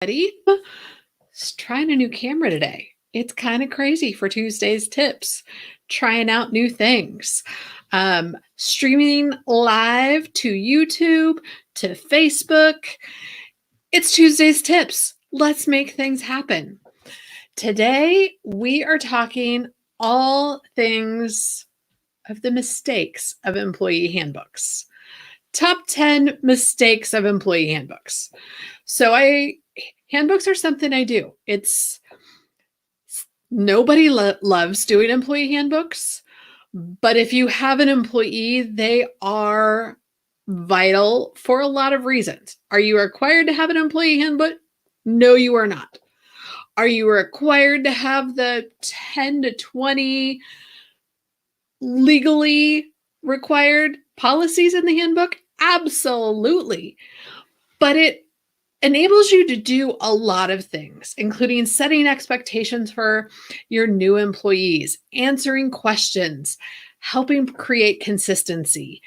Ready? Trying a new camera today. It's kind of crazy for Tuesday's tips. Trying out new things. Streaming live to YouTube, to Facebook. It's Tuesday's tips. Let's make things happen. Today, we are talking all things of the mistakes of employee handbooks. Top 10 mistakes of employee handbooks. Handbooks are something I do. Nobody loves doing employee handbooks, but if you have an employee, they are vital for a lot of reasons. Are you required to have an employee handbook? No, you are not. Are you required to have the 10 to 20 legally required policies in the handbook? Absolutely. But it enables you to do a lot of things, including setting expectations for your new employees, answering questions, helping create consistency.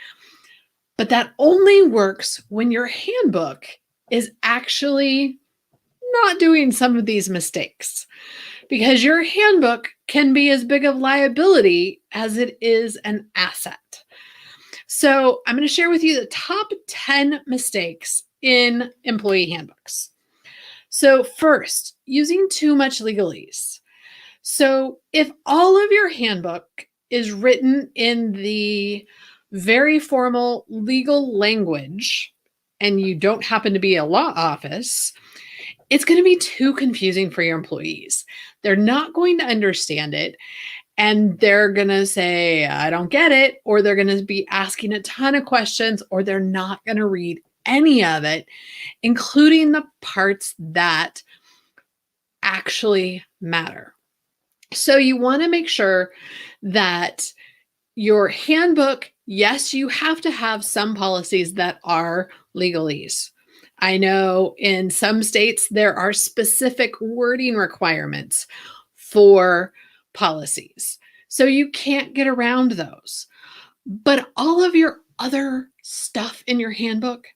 But that only works when your handbook is actually not doing some of these mistakes, because your handbook can be as big of liability as it is an asset. So I'm going to share with you the top 10 mistakes in employee handbooks. So first, using too much legalese. So if all of your handbook is written in the very formal legal language and you don't happen to be a law office, it's going to be too confusing for your employees. They're not going to understand it. And they're going to say, I don't get it, or they're going to be asking a ton of questions, or they're not going to read any of it, including the parts that actually matter. So you want to make sure that your handbook, yes, you have to have some policies that are legalese. I know in some states there are specific wording requirements for policies. So you can't get around those. But all of your other stuff in your handbook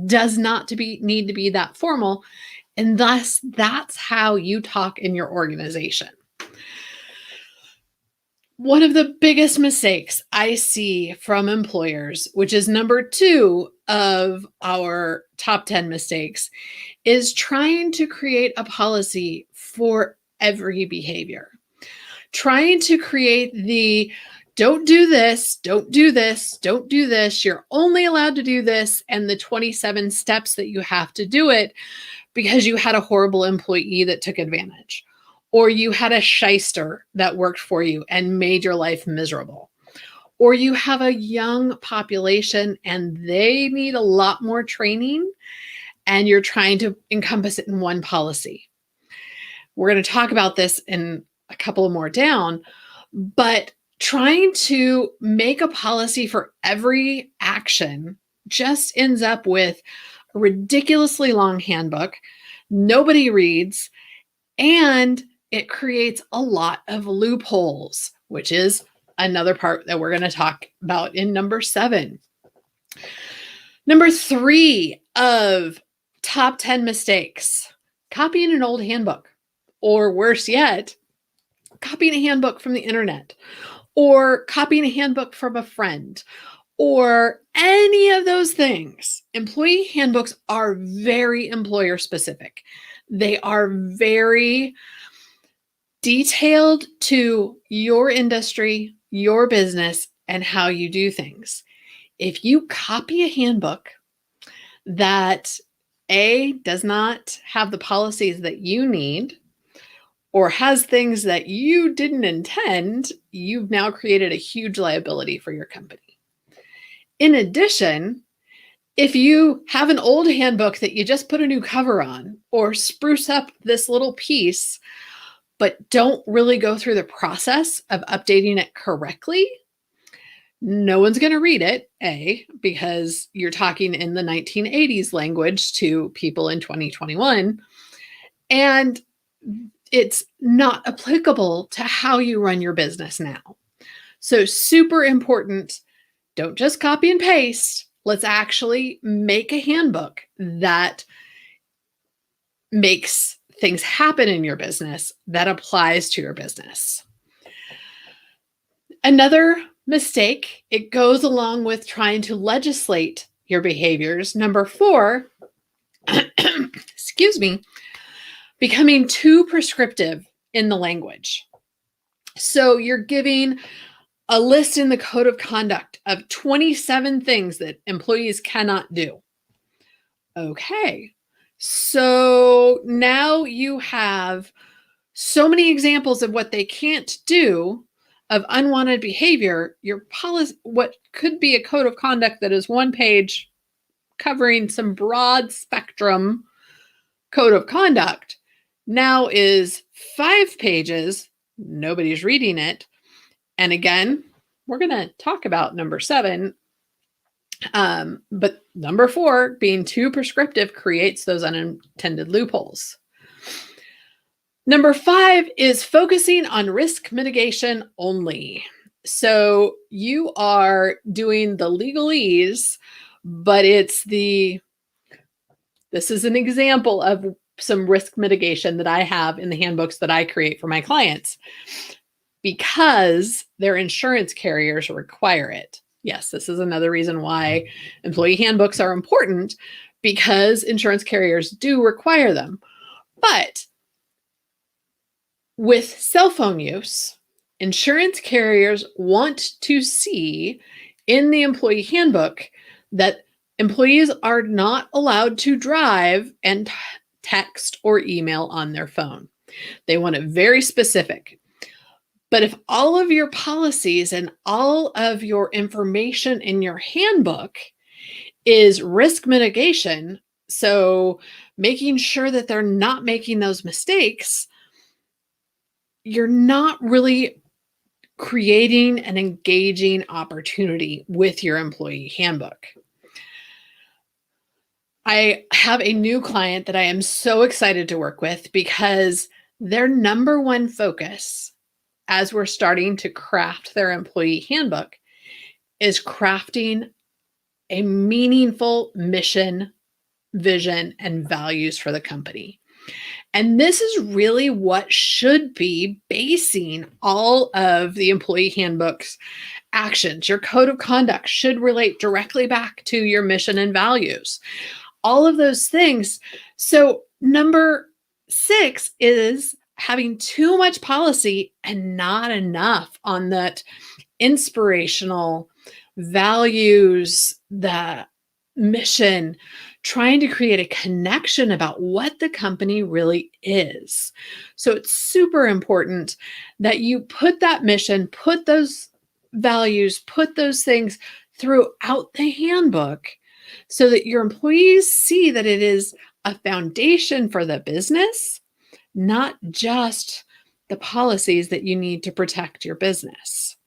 does not need to be that formal, and thus that's how you talk in your organization. One of the biggest mistakes I see from employers, which is number 2 of our top 10 mistakes, is trying to create a policy for every behavior. Trying to create the don't do this, don't do this, don't do this, you're only allowed to do this, and the 27 steps that you have to do it because you had a horrible employee that took advantage, or you had a shyster that worked for you and made your life miserable, or you have a young population and they need a lot more training and you're trying to encompass it in one policy. We're going to talk about this in a couple more down, but trying to make a policy for every action just ends up with a ridiculously long handbook. Nobody reads, and it creates a lot of loopholes, which is another part that we're going to talk about in number 7. Number 3 of top 10 mistakes, copying an old handbook, or worse yet, copying a handbook from the internet, or copying a handbook from a friend, or any of those things. Employee handbooks are very employer specific. They are very detailed to your industry, your business, and how you do things. If you copy a handbook that does not have the policies that you need, or has things that you didn't intend, you've now created a huge liability for your company. In addition, if you have an old handbook that you just put a new cover on or spruce up this little piece, but don't really go through the process of updating it correctly, no one's going to read it, because you're talking in the 1980s language to people in 2021, and it's not applicable to how you run your business now. So super important, don't just copy and paste. Let's actually make a handbook that makes things happen in your business that applies to your business. Another mistake, it goes along with trying to legislate your behaviors. Number 4, excuse me, becoming too prescriptive in the language. So you're giving a list in the code of conduct of 27 things that employees cannot do. Okay, so now you have so many examples of what they can't do, of unwanted behavior. Your policy, what could be a code of conduct that is one page covering some broad spectrum code of conduct, now is 5 pages. Nobody's reading it. And again, we're going to talk about number 7. But number 4, being too prescriptive, creates those unintended loopholes. Number 5 is focusing on risk mitigation only. So you are doing the legalese, but this is an example of some risk mitigation that I have in the handbooks that I create for my clients because their insurance carriers require it. Yes, this is another reason why employee handbooks are important, because insurance carriers do require them. But with cell phone use, insurance carriers want to see in the employee handbook that employees are not allowed to drive and text or email on their phone. They want it very specific. But if all of your policies and all of your information in your handbook is risk mitigation, so making sure that they're not making those mistakes, you're not really creating an engaging opportunity with your employee handbook. I have a new client that I am so excited to work with because their number one focus as we're starting to craft their employee handbook is crafting a meaningful mission, vision, and values for the company. And this is really what should be basing all of the employee handbook's actions. Your code of conduct should relate directly back to your mission and values. All of those things. So number 6 is having too much policy and not enough on that inspirational values, the mission, trying to create a connection about what the company really is. So it's super important that you put that mission, put those values, put those things throughout the handbook so that your employees see that it is a foundation for the business, not just the policies that you need to protect your business.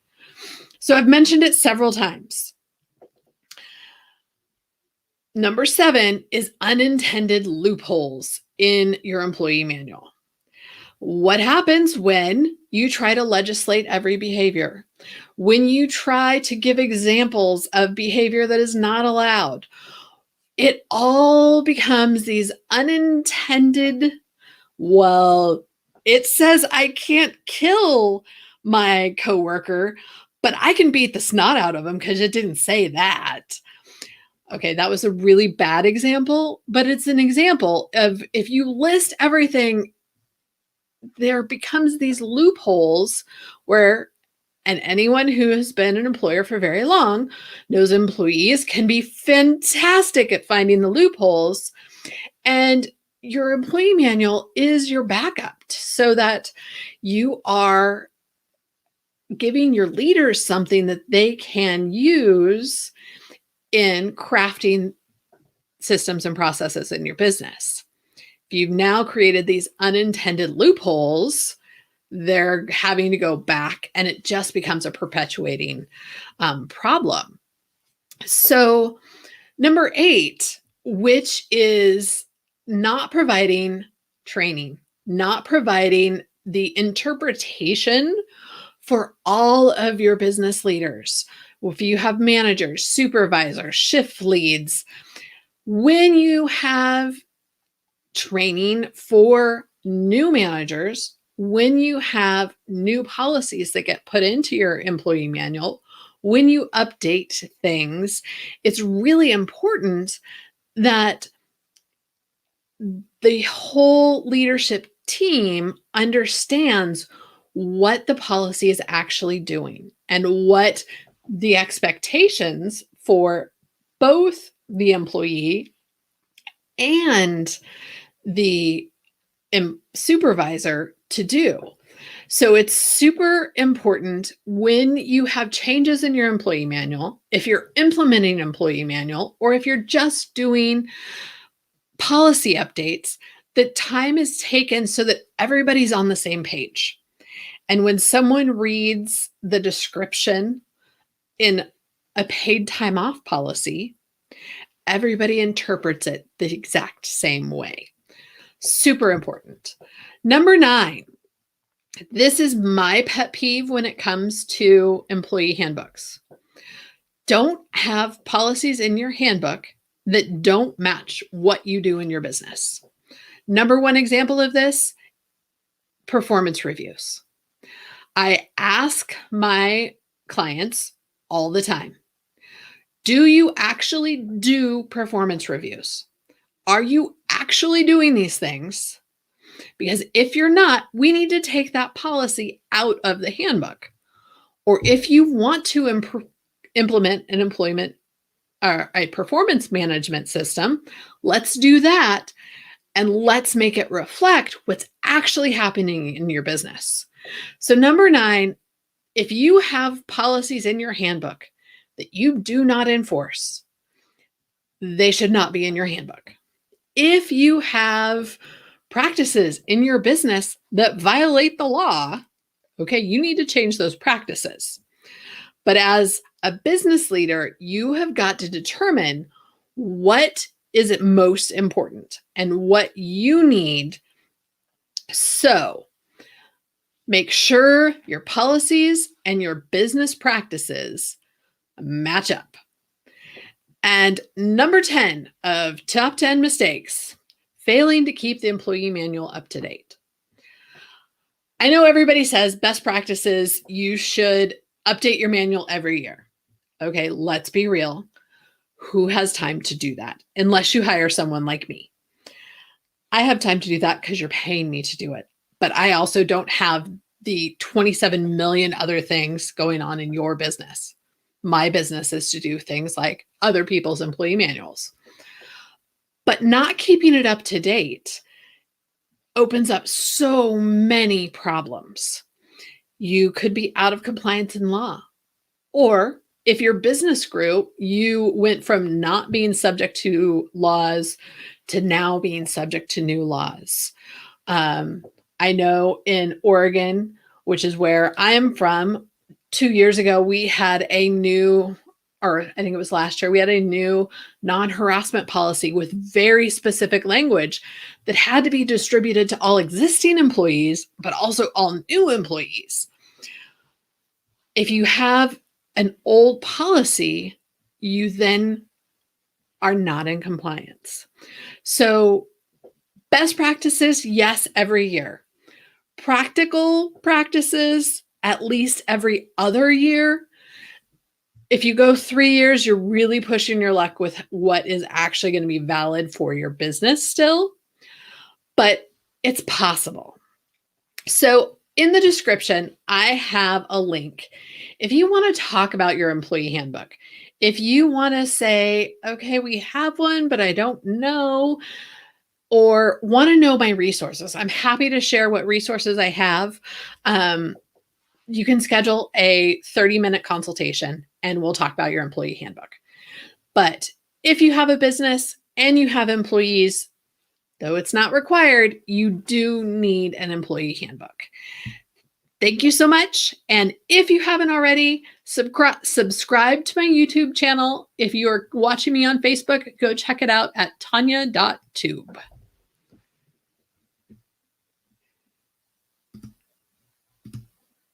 So I've mentioned it several times. Number 7 is unintended loopholes in your employee manual. What happens when you try to legislate every behavior? When you try to give examples of behavior that is not allowed? It all becomes these unintended, well, it says I can't kill my coworker, but I can beat the snot out of him because it didn't say that. Okay, that was a really bad example, but it's an example of if you list everything, there becomes these loopholes where, and anyone who has been an employer for very long knows employees can be fantastic at finding the loopholes. And your employee manual is your backup so that you are giving your leaders something that they can use in crafting systems and processes in your business. If you've now created these unintended loopholes, they're having to go back and it just becomes a perpetuating problem. So number 8, which is not providing training, not providing the interpretation for all of your business leaders. If you have managers, supervisors, shift leads, when you have training for new managers when you have new policies that get put into your employee manual, when you update things. It's really important that the whole leadership team understands what the policy is actually doing and what the expectations for both the employee and the supervisor to do. So it's super important when you have changes in your employee manual, if you're implementing an employee manual, or if you're just doing policy updates, that time is taken so that everybody's on the same page. And when someone reads the description in a paid time off policy, everybody interprets it the exact same way. Super important. Number 9, this is my pet peeve when it comes to employee handbooks. Don't have policies in your handbook that don't match what you do in your business. Number 1 example of this, performance reviews. I ask my clients all the time, do you actually do performance reviews? Are you actually doing these things? Because if you're not, we need to take that policy out of the handbook. Or if you want to implement an employment or a performance management system, let's do that and let's make it reflect what's actually happening in your business. So number 9, if you have policies in your handbook that you do not enforce, they should not be in your handbook. If you have practices in your business that violate the law, okay, you need to change those practices. But as a business leader, you have got to determine what is it most important and what you need. So make sure your policies and your business practices match up. And number 10 of top 10 mistakes, failing to keep the employee manual up to date. I know everybody says best practices, you should update your manual every year. Okay, let's be real. Who has time to do that? Unless you hire someone like me. I have time to do that because you're paying me to do it. But I also don't have the 27 million other things going on in your business. My business is to do things like other people's employee manuals. But not keeping it up to date opens up so many problems. You could be out of compliance in law. Or if your business grew, you went from not being subject to laws to now being subject to new laws. I know in Oregon, which is where I am from, 2 years ago, we had a new, or I think it was last year, we had a new non-harassment policy with very specific language that had to be distributed to all existing employees, but also all new employees. If you have an old policy, you then are not in compliance. So best practices, yes, every year. Practical practices, at least every other year. If you go 3 years, you're really pushing your luck with what is actually going to be valid for your business still, but it's possible. So in the description, I have a link. If you want to talk about your employee handbook, if you want to say, okay, we have one, but I don't know, or want to know my resources, I'm happy to share what resources I have. You can schedule a 30-minute consultation and we'll talk about your employee handbook. But if you have a business and you have employees, though it's not required, you do need an employee handbook. Thank you so much. And if you haven't already, subscribe to my YouTube channel. If you're watching me on Facebook, go check it out at tanya.tube.